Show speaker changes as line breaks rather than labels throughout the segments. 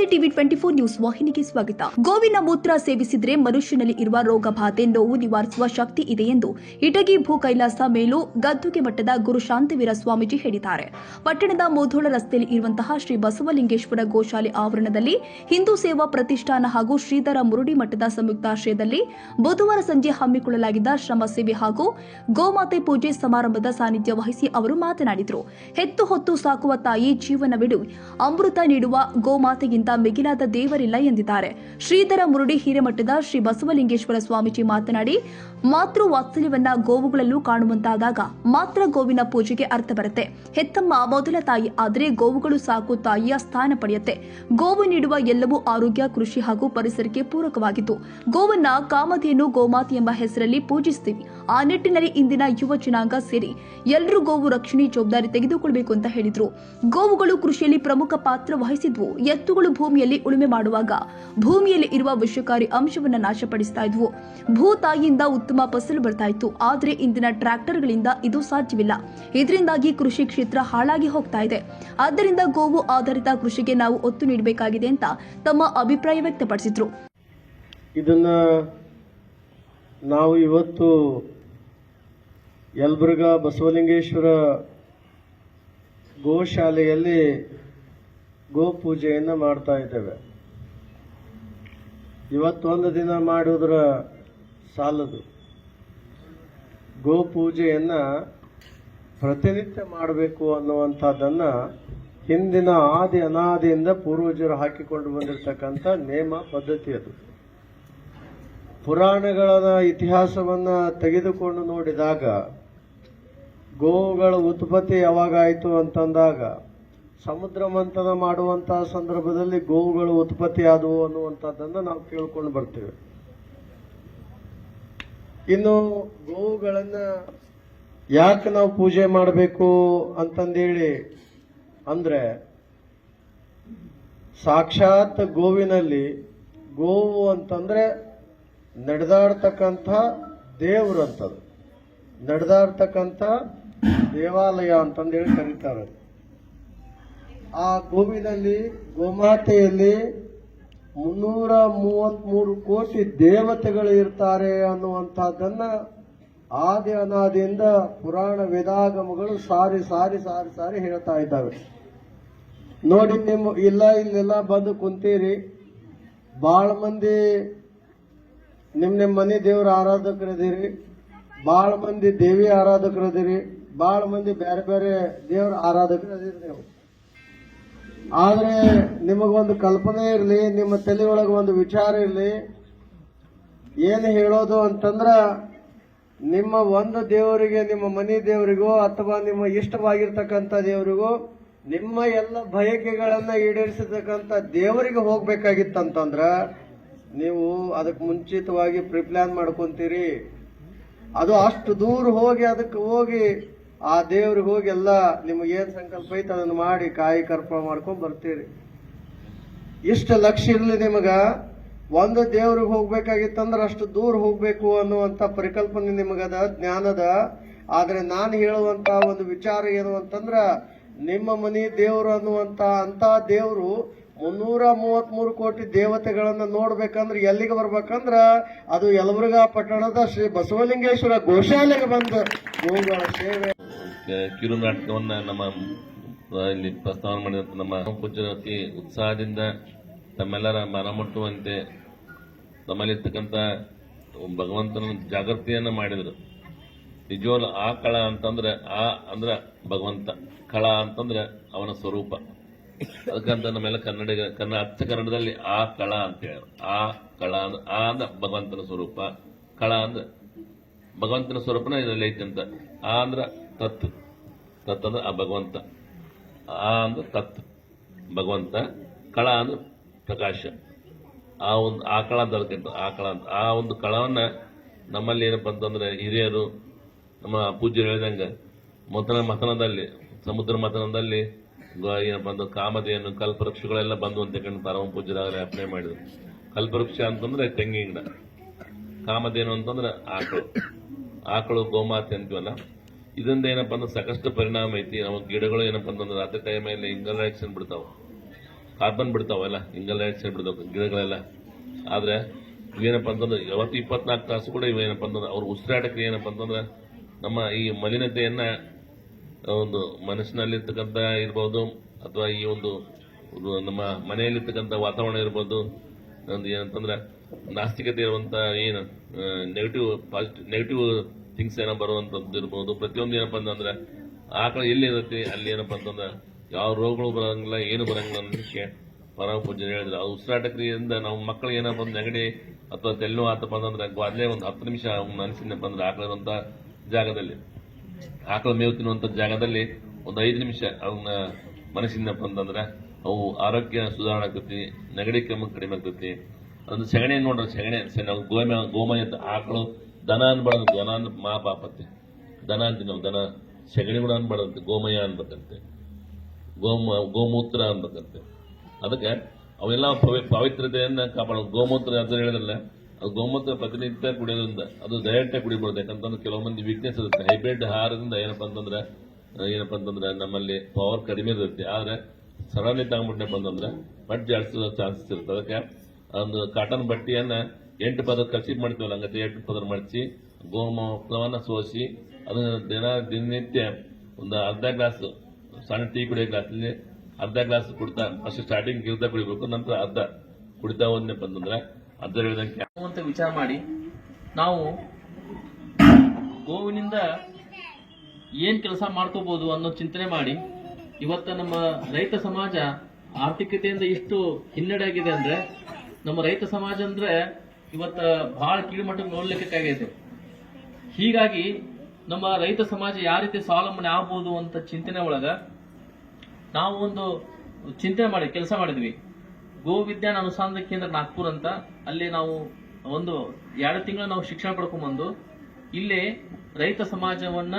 ನಮಸ್ತೆ TV 24 news ವಾಹಿನಿಗೆ ಸ್ವಾಗತ. ಗೋವಿನ ಮೂತ್ರ ಸೇವಿಸಿದ್ರೆ ಮನುಷ್ಯನಲ್ಲಿ ಇರುವ ರೋಗ ಬಾಧೆ ನೋವು ನಿವಾರಿಸುವ ಶಕ್ತಿ ಇದೆ ಎಂದು ಇಟಗಿ ಭೂ ಕೈಲಾಸ ಮೇಲು ಗದ್ದುಗೆ ಮಠದ ಗುರು ಶಾಂತವೀರ ಸ್ವಾಮೀಜಿ ಹೇಳಿದ್ದಾರೆ. ಪಟ್ಟಣದ ಮೋಧೋಳ ರಸ್ತೆಯಲ್ಲಿ ಇರುವಂತಹ ಶ್ರೀ ಬಸವಲಿಂಗೇಶ್ವರ ಗೋಶಾಲೆ ಆವರಣದಲ್ಲಿ ಹಿಂದೂ ಸೇವಾ ಪ್ರತಿಷ್ಠಾನ ಹಾಗೂ ಶ್ರೀಧರ ಮುರುಡಿ ಮಠದ ಸಂಯುಕ್ತಾಶ್ರಯದಲ್ಲಿ ಬುಧವಾರ ಸಂಜೆ ಹಮ್ಮಿಕೊಳ್ಳಲಾಗಿದ್ದ ಶ್ರಮ ಸೇವೆ ಹಾಗೂ ಗೋಮಾತೆ ಪೂಜೆ ಸಮಾರಂಭದ ಸಾನ್ನಿಧ್ಯ ವಹಿಸಿ ಅವರು ಮಾತನಾಡಿದರು. ಹೆತ್ತು ಹೊತ್ತು ಸಾಕುವ ತಾಯಿ ಜೀವನವಿಡು ಅಮೃತ ನೀಡುವ ಗೋಮಾತೆಗಿಂತ ಮಿಗಿಲಾದ ದೇವರಿಲ್ಲ ಎಂದಿದ್ದಾರೆ. ಶ್ರೀಧರ ಮುರುಡಿ ಹಿರೇಮಠದ ಶ್ರೀ ಬಸವಲಿಂಗೇಶ್ವರ ಸ್ವಾಮೀಜಿ ಮಾತನಾಡಿ, ಮಾತೃ ವಾತ್ಸಲ್ಯವನ್ನ ಗೋವುಗಳಲ್ಲೂ ಕಾಣುವಂತಾದಾಗ ಮಾತ್ರ ಗೋವಿನ ಪೂಜೆಗೆ ಅರ್ಥ ಬರುತ್ತೆ. ಹೆತ್ತಮ್ಮ ಮೊದಲ ತಾಯಿ ಆದರೆ ಗೋವುಗಳು ಸಾಕು ತಾಯಿಯ ಸ್ಥಾನ ಪಡೆಯುತ್ತೆ. ಗೋವು ನೀಡುವ ಎಲ್ಲವೂ ಆರೋಗ್ಯ, ಕೃಷಿ ಹಾಗೂ ಪರಿಸರಕ್ಕೆ ಪೂರಕವಾಗಿತ್ತು. ಗೋವನ್ನ ಕಾಮಧೇನು ಗೋಮಾತೆ ಎಂಬ ಹೆಸರಲ್ಲಿ ಪೂಜಿಸುತ್ತೀವಿ. ಆ ನಿಟ್ಟಿನಲ್ಲಿ ಇಂದಿನ ಯುವ ಜನಾಂಗ ಸೇರಿ ಎಲ್ಲರೂ ಗೋವು ರಕ್ಷಣೆ ಜವಾಬ್ದಾರಿ ತೆಗೆದುಕೊಳ್ಳಬೇಕು ಅಂತ ಹೇಳಿದ್ರು. ಗೋವುಗಳು ಕೃಷಿಯಲ್ಲಿ ಪ್ರಮುಖ ಪಾತ್ರ ವಹಿಸಿದ್ವು. ಎತ್ತುಗಳು ಭೂಮಿಯಲ್ಲಿ ಉಳುಮೆ ಮಾಡುವಾಗ ಭೂಮಿಯಲ್ಲಿ ಇರುವ ವಿಷಕಾರಿ ಅಂಶವನ್ನು ನಾಶಪಡಿಸ್ತಾ ಇದ್ವು. ಭೂತಾಯಿಯಿಂದ ಉತ್ತಮ ಫಸಲು ಬರ್ತಾ ಇತ್ತು. ಆದರೆ ಇಂದಿನ ಟ್ರ್ಯಾಕ್ಟರ್ಗಳಿಂದ ಇದು ಸಾಧ್ಯವಿಲ್ಲ. ಇದರಿಂದಾಗಿ ಕೃಷಿ ಕ್ಷೇತ್ರ ಹಾಳಾಗಿ ಹೋಗ್ತಾ ಇದೆ. ಆದ್ದರಿಂದ ಗೋವು ಆಧಾರಿತ ಕೃಷಿಗೆ ನಾವು ಒತ್ತು ನೀಡಬೇಕಾಗಿದೆ ಅಂತ ತಮ್ಮ ಅಭಿಪ್ರಾಯ ವ್ಯಕ್ತಪಡಿಸಿದ್ರು.
ಇದನ್ನ ನಾವು ಇವತ್ತು ಯಲಬುರ್ಗಾ ಬಸವಲಿಂಗೇಶ್ವರ ಗೋಶಾಲೆಯಲ್ಲಿ ಗೋಪೂಜೆಯನ್ನು ಮಾಡ್ತಾ ಇದ್ದೇವೆ. ಇವತ್ತೊಂದು ದಿನ ಮಾಡುವುದರ ಸಾಲದು. ಗೋಪೂಜೆಯನ್ನು ಪ್ರತಿನಿತ್ಯ ಮಾಡಬೇಕು ಅನ್ನುವಂಥದ್ದನ್ನು ಹಿಂದಿನ ಆದಿ ಅನಾದಿಯಿಂದ ಪೂರ್ವಜರು ಹಾಕಿಕೊಂಡು ಬಂದಿರತಕ್ಕಂಥ ನೇಮ ಪದ್ಧತಿ ಅದು. ಪುರಾಣಗಳ ಇತಿಹಾಸವನ್ನು ತೆಗೆದುಕೊಂಡು ನೋಡಿದಾಗ ಗೋವುಗಳ ಉತ್ಪತ್ತಿ ಯಾವಾಗಾಯಿತು ಅಂತಂದಾಗ ಸಮುದ್ರ ಮಂಥನ ಮಾಡುವಂತಹ ಸಂದರ್ಭದಲ್ಲಿ ಗೋವುಗಳು ಉತ್ಪತ್ತಿ ಆದವು ಅನ್ನುವಂಥದ್ದನ್ನು ನಾವು ಕೇಳ್ಕೊಂಡು ಬರ್ತೇವೆ. ಇನ್ನು ಗೋವುಗಳನ್ನ ಯಾಕೆ ನಾವು ಪೂಜೆ ಮಾಡಬೇಕು ಅಂತಂದೇಳಿ ಅಂದ್ರೆ, ಸಾಕ್ಷಾತ್ ಗೋವಿನಲ್ಲಿ ಗೋವು ಅಂತಂದ್ರೆ ನಡೆದಾಡ್ತಕ್ಕಂಥ ದೇವರು ಅಂತದು, ನಡೆದಾಡ್ತಕ್ಕಂಥ ದೇವಾಲಯ ಅಂತಂದೇಳಿ ಕರೀತಾರೆ. ಆ ಗೋವಿನಲ್ಲಿ ಗೋಮಾತೆಯಲ್ಲಿ 333 ಕೋಟಿ ದೇವತೆಗಳು ಇರ್ತಾರೆ ಅನ್ನುವಂಥದ್ದನ್ನ ಆದಿ ಅನಾದಿಯಿಂದ ಪುರಾಣ ವೇದಾಗಮಗಳು ಸಾರಿ ಸಾರಿ ಸಾರಿ ಸಾರಿ ಹೇಳ್ತಾ ಇದ್ದಾವೆ. ನೋಡಿ, ಇಲ್ಲೆಲ್ಲ ಬಂದು ಕುಂತೀರಿ, ಭಾಳ ಮಂದಿ ನಿಮ್ಮ ಮನೆ ದೇವರ ಆರಾಧಕರದಿರಿ, ಭಾಳ ಮಂದಿ ದೇವಿ ಆರಾಧಕರದಿರಿ, ಭಾಳ ಮಂದಿ ಬೇರೆ ಬೇರೆ ದೇವರ ಆರಾಧಕರದಿರಿ ನೀವು. ಆದ್ರೆ ನಿಮಗೊಂದು ಕಲ್ಪನೆ ಇರಲಿ, ನಿಮ್ಮ ತಲೆಯೊಳಗೆ ಒಂದು ವಿಚಾರ ಇರಲಿ. ಏನು ಹೇಳೋದು ಅಂತಂದ್ರ, ನಿಮ್ಮ ಒಂದು ದೇವರಿಗೆ, ನಿಮ್ಮ ಮನೆ ದೇವರಿಗೋ ಅಥವಾ ನಿಮ್ಮ ಇಷ್ಟವಾಗಿರ್ತಕ್ಕಂಥ ದೇವರಿಗೋ ನಿಮ್ಮ ಎಲ್ಲ ಬಯಕೆಗಳನ್ನ ಈಡೇರಿಸತಕ್ಕಂಥ ದೇವರಿಗೆ ಹೋಗ್ಬೇಕಾಗಿತ್ತಂತಂದ್ರ ನೀವು ಅದಕ್ಕೆ ಮುಂಚಿತವಾಗಿ ಪ್ರಿಪ್ಲಾನ್ ಮಾಡ್ಕೊಂತೀರಿ. ಅದು ಅಷ್ಟು ದೂರ ಹೋಗಿ ಅದಕ್ಕೆ ಹೋಗಿ ಆ ದೇವ್ರಿಗೆ ಹೋಗಿ ಎಲ್ಲ ನಿಮಗೇನು ಸಂಕಲ್ಪ ಐತೆ ಅದನ್ನು ಮಾಡಿ ಕಾಯಿ ಕರ್ಪೂರ ಮಾಡ್ಕೊಂಡ್ ಬರ್ತೀರಿ. ಇಷ್ಟು ಲಕ್ಷ್ಯ ಇರಲಿ ನಿಮಗ. ಒಂದು ದೇವ್ರಿಗೆ ಹೋಗ್ಬೇಕಾಗಿತ್ತಂದ್ರೆ ಅಷ್ಟು ದೂರ ಹೋಗ್ಬೇಕು ಅನ್ನುವಂಥ ಪರಿಕಲ್ಪನೆ ನಿಮಗದ, ಜ್ಞಾನದ. ಆದ್ರೆ ನಾನು ಹೇಳುವಂತ ಒಂದು ವಿಚಾರ ಏನು ಅಂತಂದ್ರ, ನಿಮ್ಮ ಮನಿ ದೇವರು ಅನ್ನುವಂತ ಅಂತ ದೇವರು 333 ಕೋಟಿ ದೇವತೆಗಳನ್ನ ನೋಡ್ಬೇಕಂದ್ರೆ ಎಲ್ಲಿಗೆ ಬರ್ಬೇಕಂದ್ರ ಅದು ಯಲಬುರ್ಗಾ ಪಟ್ಟಣದ ಶ್ರೀ ಬಸವಲಿಂಗೇಶ್ವರ ಗೋಶಾಲೆಗೆ ಬಂದ ಗೋಗಳ ಸೇವೆ
ಕಿರು ನಾಟಕವನ್ನ ನಮ್ಮ ಇಲ್ಲಿ ಪ್ರಸ್ತಾವನೆ ಮಾಡಿದಂತ ನಮ್ಮ ಪೂಜ್ಯರು ಅತಿ ಉತ್ಸಾಹದಿಂದ ತಮ್ಮೆಲ್ಲರ ಮನಮುಟ್ಟುವಂತೆ ತಮ್ಮಲ್ಲಿರ್ತಕ್ಕಂಥ ಭಗವಂತನ ಜಾಗೃತಿಯನ್ನ ಮಾಡಿದರು. ನಿಜವಾಗ್ಲೂ ಆ ಕಳ ಅಂತಂದ್ರೆ ಅಂದ್ರ ಭಗವಂತ, ಕಳ ಅಂತಂದ್ರೆ ಅವನ ಸ್ವರೂಪ. ಅದಕ್ಕಂತ ನಮ್ಮೆಲ್ಲ ಅಚ್ಚ ಕನ್ನಡದಲ್ಲಿ ಆ ಕಳ ಅಂತ ಹೇಳ. ಆ ಕಳ ಅಂದ್ರೆ ಭಗವಂತನ ಸ್ವರೂಪ, ಕಳ ಅಂದ್ರೆ ಭಗವಂತನ ಸ್ವರೂಪನ ಇದರಲ್ಲಿ ಐತಿ ಅಂತ. ಆ ಅಂದ್ರ ತತ್ ಅಂದ್ರೆ ಆ ಭಗವಂತ, ಆ ಅಂದ್ರೆ ತತ್ ಭಗವಂತ, ಕಳ ಅಂದ್ರೆ ಪ್ರಕಾಶ. ಆ ಒಂದು ಆಕಳ ಅಂತ ಅದಕ್ಕಿಂತ ಆಕಳ ಅಂತ ಆ ಒಂದು ಕಳವನ್ನ ನಮ್ಮಲ್ಲಿ ಏನಪ್ಪ ಅಂತಂದ್ರೆ ಹಿರಿಯರು ನಮ್ಮ ಪೂಜ್ಯರು ಹೇಳಿದಂಗ ಮಥನದಲ್ಲಿ, ಸಮುದ್ರ ಮಥನದಲ್ಲಿ ಏನಪ್ಪ ಅಂದ್ರೆ ಕಾಮಧೇನು ಕಲ್ಪವೃಕ್ಷಗಳೆಲ್ಲ ಬಂದು ಅಂತ ಕಂಡು ಪರಮ ಪೂಜ್ಯರಾಗಲೇ ಅರ್ಪಣೆ ಮಾಡಿದ್ರು. ಕಲ್ಪವೃಕ್ಷ ಅಂತಂದ್ರೆ ತೆಂಗಿನ ಗಿಡ, ಕಾಮಧೇನು ಅಂತಂದ್ರೆ ಆಕಳು ಗೋಮಾತೆ ಅಂತೀವಲ್ಲ. ಇದರಿಂದ ಏನಪ್ಪ ಅಂದ್ರೆ ಸಾಕಷ್ಟು ಪರಿಣಾಮ ಐತಿ. ನಮ್ಮ ಗಿಡಗಳು ಏನಪ್ಪ ಅಂತಂದ್ರೆ ರಾತ್ರಿ ಟೈಮಲ್ಲಿ ಇಂಟರಾಕ್ಷನ್ ಬಿಡ್ತಾವ. ಕಾರ್ಬನ್ ಬಿಡ್ತಾವೆಲ್ಲ, ಇಂಗಲ್ ಡೈಆಕ್ಸೈಡ್ ಬಿಡ್ತಾವೆ ಗಿಡಗಳೆಲ್ಲ. ಆದ್ರೆ ಇವೇನಪ್ಪ ಅಂತಂದ್ರೆ ಯಾವತ್ತು 24 ತಾಸು ಕೂಡ ಇವೇನಪ್ಪ ಅಂತಂದ್ರೆ ಅವ್ರ ಉಸಿರಾಟಕ್ಕೆ ಏನಪ್ಪ ಅಂತಂದ್ರೆ ನಮ್ಮ ಈ ಮಲಿನತೆಯನ್ನ ಒಂದು ಮನಸ್ಸಿನಲ್ಲಿರ್ತಕ್ಕಂಥ ಇರ್ಬೋದು, ಅಥವಾ ಈ ಒಂದು ನಮ್ಮ ಮನೆಯಲ್ಲಿರ್ತಕ್ಕಂಥ ವಾತಾವರಣ ಇರ್ಬೋದು, ಒಂದು ಏನಂತಂದ್ರೆ ನಾಸ್ತಿಕತೆ ಇರುವಂತ ಏನು ನೆಗೆಟಿವ್ ಥಿಂಗ್ಸ್ ಏನೋ ಬರುವಂತದ್ದು ಇರ್ಬೋದು. ಪ್ರತಿಯೊಂದು ಏನಪ್ಪ ಅಂತಂದ್ರೆ ಆಕಳ ಎಲ್ಲಿ ಇರುತ್ತೆ ಅಲ್ಲಿ ಏನಪ್ಪ ಅಂತಂದ್ರೆ ಯಾವ ರೋಗಗಳು ಬರಂಗಿಲ್ಲ, ಏನು ಬರಂಗಿಲ್ಲ ಅನ್ನೋದಕ್ಕೆ ಪರಮ ಪೂಜೆ ಹೇಳಿದ್ರೆ. ಅದು ಉಸಿರಾಟ ಕ್ರಿಯೆಯಿಂದ ನಾವು ಮಕ್ಕಳಿಗೆ ಏನಪ್ಪ ಒಂದು ನೆಗಡಿ ಅಥವಾ ತೆಲ್ಲು ಆತಪ್ಪ ಅಂತಂದ್ರೆ ಅಲ್ಲೇ ಒಂದು 10 ನಿಮಿಷ ಮನಸ್ಸಿನಪ್ಪ ಅಂದ್ರೆ ಆಕಳ ಇರುವಂತ ಜಾಗದಲ್ಲಿ, ಆಕಳ ಮೇವು ತಿನ್ನುವಂತ ಜಾಗದಲ್ಲಿ ಒಂದು 5 ನಿಮಿಷ ಅವನ್ನ ಮನಸ್ಸಿನಪ್ಪ ಅಂತಂದ್ರೆ ಅವು ಆರೋಗ್ಯ ಸುಧಾರಣೆ ಆಗ್ತೈತಿ, ನೆಗಡಿ ಕಡಿಮೆ ಆಗ್ತೈತಿ. ಅದು ಸೆಗಣಿ ನೋಡ್ರಿ, ಸೆಗಣಿ ನಾವು ಗೋಮಯ ಆಕಳು ದನ ಅನ್ಬಾರ್ದು, ದನ ಮಾ ಪಾಪತ್ತೆ, ದನ ಅಂತೀವಿ ನಾವು, ದನ ಸೆಗಣಿ ಕೂಡ ಅನ್ಬಾರ್ದಂತೆ, ಗೋಮಯ ಅನ್ಬೇಕಂತೆ, ಗೋಮೂತ್ರ ಅನ್ಬೇಕಂತೆ. ಅದಕ್ಕೆ ಅವೆಲ್ಲ ಪವಿತ್ರತೆಯನ್ನ ಕಾಪಾಡೋದು. ಗೋಮೂತ್ರ ಅಂತ ಹೇಳಿದ್ರಲ್ಲ, ಅದು ಗೋಮೂತ್ರ ಪ್ರತಿನಿತ್ಯ ಕುಡಿಯೋದ್ರಿಂದ ಅದು ಡೈರೆಕ್ಟ್ ಆಗಿ ಕುಡಿಬಹುದು. ಯಾಕಂತಂದ್ರೆ ಕೆಲವು ಮಂದಿ ವೀಕ್ನೆಸ್ ಇರುತ್ತೆ, ಹೈಬ್ರಿಡ್ ಆಹಾರದಿಂದ ಏನಪ್ಪಾ ಅಂತಂದ್ರೆ ನಮ್ಮಲ್ಲಿ ಪವರ್ ಕಡಿಮೆ ಇರುತ್ತೆ. ಆದ್ರೆ ಸಡನ್ಲಿ ತಗೊಂಡ್ಬಿಟ್ಟಪ್ಪ ಅಂತಂದ್ರೆ ಮಟ್ ಜಾಡಿಸೋ ಚಾನ್ಸಸ್ ಇರುತ್ತೆ. ಅದಕ್ಕೆ ಒಂದು ಕಾಟನ್ ಬಟ್ಟೆಯನ್ನ 8 ಪದರ ಕಸಿ ಮಾಡ್ತೀವಲ್ಲ, ಹಂಗತೆ 8 ಪದರ ಮಡಿಸಿ ಗೋಮೂತ್ರವನ್ನ ಸೋಸಿ ಅದನ್ನ ದಿನನಿತ್ಯ ಒಂದು ಅರ್ಧ ಗ್ಲಾಸ್ ಸಣ್ಣ ಟೀ ಕುಡಿಯೋ ಗ್ಲಾಸಲ್ಲಿ ಅರ್ಧ ಗ್ಲಾಸ್ ಕುಡಿತಾ, ಫಸ್ಟ್ ಸ್ಟಾರ್ಟಿಂಗ್ ಇರ್ದ ಕುಡಿಬೇಕು, ನಂತರ ಅರ್ಧ ಕುಡಿತಾ ಹೋದ್ನಪ್ಪ ಅಂತಂದ್ರೆ ಅರ್ಧ ಹೇಳಿದಂಗೆ
ಅಂತ ವಿಚಾರ ಮಾಡಿ ನಾವು ಗೋವಿನಿಂದ ಏನ್ ಕೆಲಸ ಮಾಡ್ಕೋಬಹುದು ಅನ್ನೋ ಚಿಂತನೆ ಮಾಡಿ ಇವತ್ತ ನಮ್ಮ ರೈತ ಸಮಾಜ ಆರ್ಥಿಕತೆಯಿಂದ ಇಷ್ಟು ಹಿನ್ನಡೆ ಆಗಿದೆ ಅಂದ್ರೆ, ನಮ್ಮ ರೈತ ಸಮಾಜ ಅಂದ್ರೆ ಇವತ್ತ ಬಹಳ ಕೀಳುಮಟ್ಟಕ್ಕೆ ನೋಡ್ಲಿಕ್ಕಾಗೈತೆ. ಹೀಗಾಗಿ ನಮ್ಮ ರೈತ ಸಮಾಜ ಯಾವ ರೀತಿ ಸ್ವಾವಲಂಬನೆ ಆಗ್ಬೋದು ಅಂತ ಚಿಂತನೆ ಒಳಗ ನಾವು ಒಂದು ಚಿಂತನೆ ಮಾಡಿ ಕೆಲಸ ಮಾಡಿದ್ವಿ. ಗೋ ವಿಜ್ಞಾನ ಅನುಸಂಧಾನ ಕೇಂದ್ರ ನಾಗ್ಪುರ್ ಅಂತ, ಅಲ್ಲಿ ನಾವು ಒಂದು 2 ತಿಂಗಳು ನಾವು ಶಿಕ್ಷಣ ಪಡ್ಕೊಂಡ್ಬಂದು ಇಲ್ಲಿ ರೈತ ಸಮಾಜವನ್ನ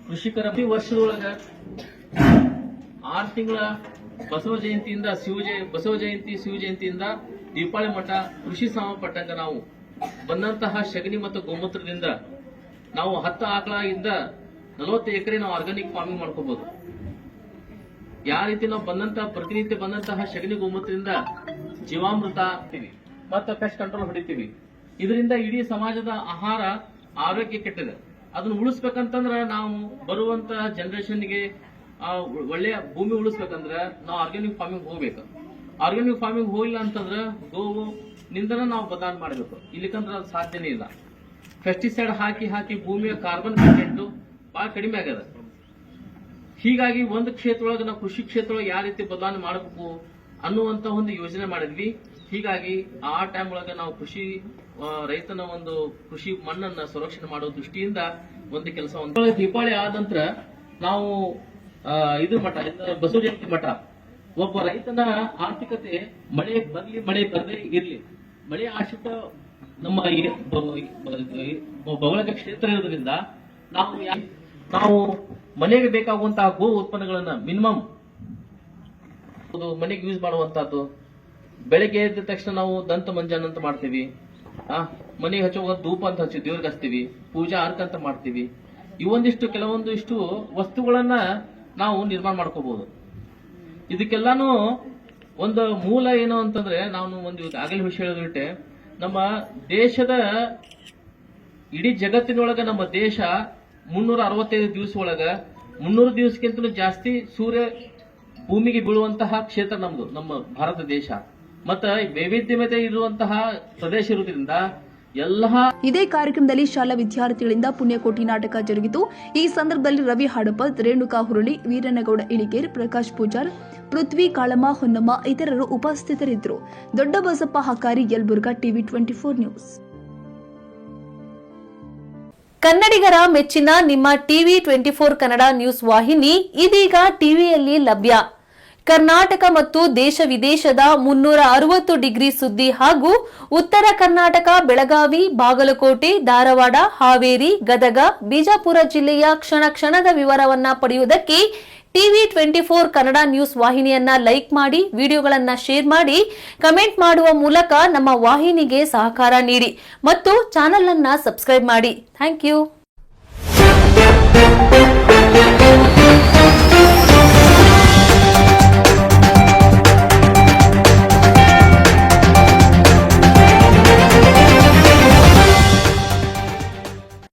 ಕೃಷಿಕರ ವರ್ಷದೊಳಗ 6 ತಿಂಗಳ ಬಸವ ಜಯಂತಿಯಿಂದ ಬಸವ ಜಯಂತಿ ಶಿವ ಜಯಂತಿಯಿಂದ ದೀಪಾವಳಿ ಮಠ ಕೃಷಿ ಸಂಬಂಧಪಟ್ಟಂಗ ನಾವು ಬಂದಂತಹ ಸಗಣಿ ಮತ್ತು ಗೋಮೂತ್ರದಿಂದ ನಾವು 10 ಆಕಳಿಂದ 40 ಎಕರೆ ನಾವು ಆರ್ಗಾನಿಕ್ ಫಾರ್ಮಿಂಗ್ ಮಾಡ್ಕೋಬಹುದು. ಯಾವ ರೀತಿ ನಾವು ಪ್ರತಿನಿತ್ಯ ಬಂದಂತಹ ಸಗಣಿ ಗೋಮೂತ್ರದಿಂದ ಜೀವಾಮೃತ ಹಾಕ್ತೀವಿ ಮತ್ತು ಪೆಸ್ಟ್ ಕಂಟ್ರೋಲ್ ಹೊಡಿತೀವಿ. ಇದರಿಂದ ಇಡೀ ಸಮಾಜದ ಆಹಾರ ಆರೋಗ್ಯ ಕೆಟ್ಟಿದೆ. ಅದನ್ನ ಉಳಿಸ್ಬೇಕಂತಂದ್ರ ನಾವು ಬರುವಂತ ಜನರೇಷನ್ಗೆ ಒಳ್ಳೆಯ ಭೂಮಿ ಉಳಿಸ್ಬೇಕಂದ್ರ ನಾವು ಆರ್ಗ್ಯಾನಿಕ್ ಫಾರ್ಮಿಂಗ್ ಹೋಗ್ಬೇಕು. ಆರ್ಗ್ಯಾನಿಕ್ ಫಾರ್ಮಿಂಗ್ ಹೋಗಿಲ್ಲ ಅಂತಂದ್ರ ಗೋವು ನಿಂದನ ನಾವು ಬದಲಾವಣೆ ಮಾಡಬೇಕು. ಇಲ್ಲಿಕಂದ್ರೆ ಅದು ಸಾಧ್ಯನೇ ಇಲ್ಲ. ಪೆಸ್ಟಿಸೈಡ್ ಹಾಕಿ ಭೂಮಿಯ ಕಾರ್ಬನ್ ಕಂಟೆಂಟ್ ಬಹಳ ಕಡಿಮೆ ಆಗದ. ಹೀಗಾಗಿ ಒಂದು ಕ್ಷೇತ್ರೊಳಗೆ ನಾವು ಕೃಷಿ ಕ್ಷೇತ್ರೊಳಗೆ ಯಾವ ರೀತಿ ಬದಲಾವಣೆ ಮಾಡಬೇಕು ಅನ್ನುವಂತ ಒಂದು ಯೋಜನೆ ಮಾಡಿದ್ವಿ. ಹೀಗಾಗಿ ಆ ಟೈಮ್ ಒಳಗೆ ನಾವು ರೈತನ ಒಂದು ಕೃಷಿ ಮಣ್ಣನ್ನ ಸಂರಕ್ಷಣೆ ಮಾಡೋ ದೃಷ್ಟಿಯಿಂದ ಒಂದು ಕೆಲಸ. ದೀಪಾವಳಿ ಆದ ನಂತರ ನಾವು ಇದು ಮಠ ಬಸವ ಜಯಂತಿ ಮಠ, ಒಬ್ಬ ರೈತನ ಆರ್ಥಿಕತೆ ಮಳೆ ಬರ್ಲಿ ಮಳೆ ಬರದೇ ಇರ್ಲಿ, ಮಳೆ ಆಶ್ರಿತ ನಮ್ಮ ಭೌಗೋಳಿಕ ಕ್ಷೇತ್ರ ಇರೋದ್ರಿಂದ ನಾವು ಮನೆಗೆ ಬೇಕಾಗುವಂತಹ ಗೋ ಉತ್ಪನ್ನಗಳನ್ನ ಮಿನಿಮಮ್ ಮನೆಗೆ ಯೂಸ್ ಮಾಡುವಂತಹದ್ದು. ಬೆಳಗ್ಗೆ ಎದ್ದ ತಕ್ಷಣ ನಾವು ದಂತ ಮಂಜಾನ ಅಂತ ಮಾಡ್ತೀವಿ, ಮನೆಗೆ ಹಚ್ಚುವಾಗ ಧೂಪ ಅಂತ ಹಚ್ಚಿ ದೇವ್ರಿಗೆ ಹಚ್ತೀವಿ, ಪೂಜಾ ಅರ್ಕ ಅಂತ ಮಾಡ್ತೀವಿ. ಕೆಲವೊಂದಿಷ್ಟು ವಸ್ತುಗಳನ್ನ ನಾವು ನಿರ್ಮಾಣ ಮಾಡ್ಕೋಬಹುದು. ಇದಕ್ಕೆಲ್ಲಾನು ಒಂದು ಮೂಲ ಏನು ಅಂತಂದ್ರೆ, ನಾವು ಒಂದು ಆಗಲೇ ವಿಷಯ ಹೇಳಿದ್ರೆ, ನಮ್ಮ ದೇಶದ ಇಡೀ ಜಗತ್ತಿನೊಳಗ ನಮ್ಮ ದೇಶ 365 ದಿವಸ ಒಳಗ 300 ದಿವಸಕ್ಕಿಂತಲೂ ಜಾಸ್ತಿ ಸೂರ್ಯ ಭೂಮಿಗೆ ಬೀಳುವಂತಹ ಕ್ಷೇತ್ರ ನಮ್ದು, ನಮ್ಮ ಭಾರತ ದೇಶ. ಮತ್ತ ವೈವಿಧ್ಯಮತೆ ಇರುವಂತಹ ಪ್ರದೇಶ ಇರುವುದರಿಂದ
ಇದೇ ಕಾರ್ಯಕ್ರಮದಲ್ಲಿ ಶಾಲಾ ವಿದ್ಯಾರ್ಥಿಗಳಿಂದ ಪುಣ್ಯಕೋಟಿ ನಾಟಕ ಜರುಗಿತು. ಈ ಸಂದರ್ಭದಲ್ಲಿ ರವಿ ಹಡಪದ್, ರೇಣುಕಾ ಹುರುಳಿ, ವೀರನಗೌಡ ಇಳಿಗೇರ್, ಪ್ರಕಾಶ್ ಪೂಜಾರ್, ಪೃಥ್ವಿ ಕಾಳಮ್ಮ, ಹೊನ್ನಮ್ಮ ಇತರರು ಉಪಸ್ಥಿತರಿದ್ದರು. ದೊಡ್ಡ ಬಸಪ್ಪ ಹಕಾರಿ, ಯಲಬುರ್ಗಾ, ಟಿವಿ 24 ನ್ಯೂಸ್.
ಕನ್ನಡಿಗರ ಮೆಚ್ಚಿನ ನಿಮ್ಮ ಟಿವಿ 24 ಕನ್ನಡ ನ್ಯೂಸ್ ವಾಹಿನಿ ಇದೀಗ ಟಿವಿಯಲ್ಲಿ ಲಭ್ಯ. ಕರ್ನಾಟಕ ಮತ್ತು ದೇಶ ವಿದೇಶದ 360 ಡಿಗ್ರಿ ಸುದ್ದಿ ಹಾಗೂ ಉತ್ತರ ಕರ್ನಾಟಕ, ಬೆಳಗಾವಿ, ಬಾಗಲಕೋಟೆ, ಧಾರವಾಡ, ಹಾವೇರಿ, ಗದಗ, ಬಿಜಾಪುರ ಜಿಲ್ಲೆಯ ಕ್ಷಣ ಕ್ಷಣದ ವಿವರವನ್ನ ಪಡೆಯುವುದಕ್ಕೆ ಟಿವಿ 24 ಕನ್ನಡ ನ್ಯೂಸ್ ವಾಹಿನಿಯನ್ನ ಲೈಕ್ ಮಾಡಿ, ವಿಡಿಯೋಗಳನ್ನ ಶೇರ್ ಮಾಡಿ, ಕಮೆಂಟ್ ಮಾಡುವ ಮೂಲಕ ನಮ್ಮ ವಾಹಿನಿಗೆ ಸಹಕಾರ ನೀಡಿ ಮತ್ತು ಚಾನೆಲ್ ಅನ್ನ ಸಬ್ಸ್ಕ್ರೈಬ್ ಮಾಡಿ. Thank you.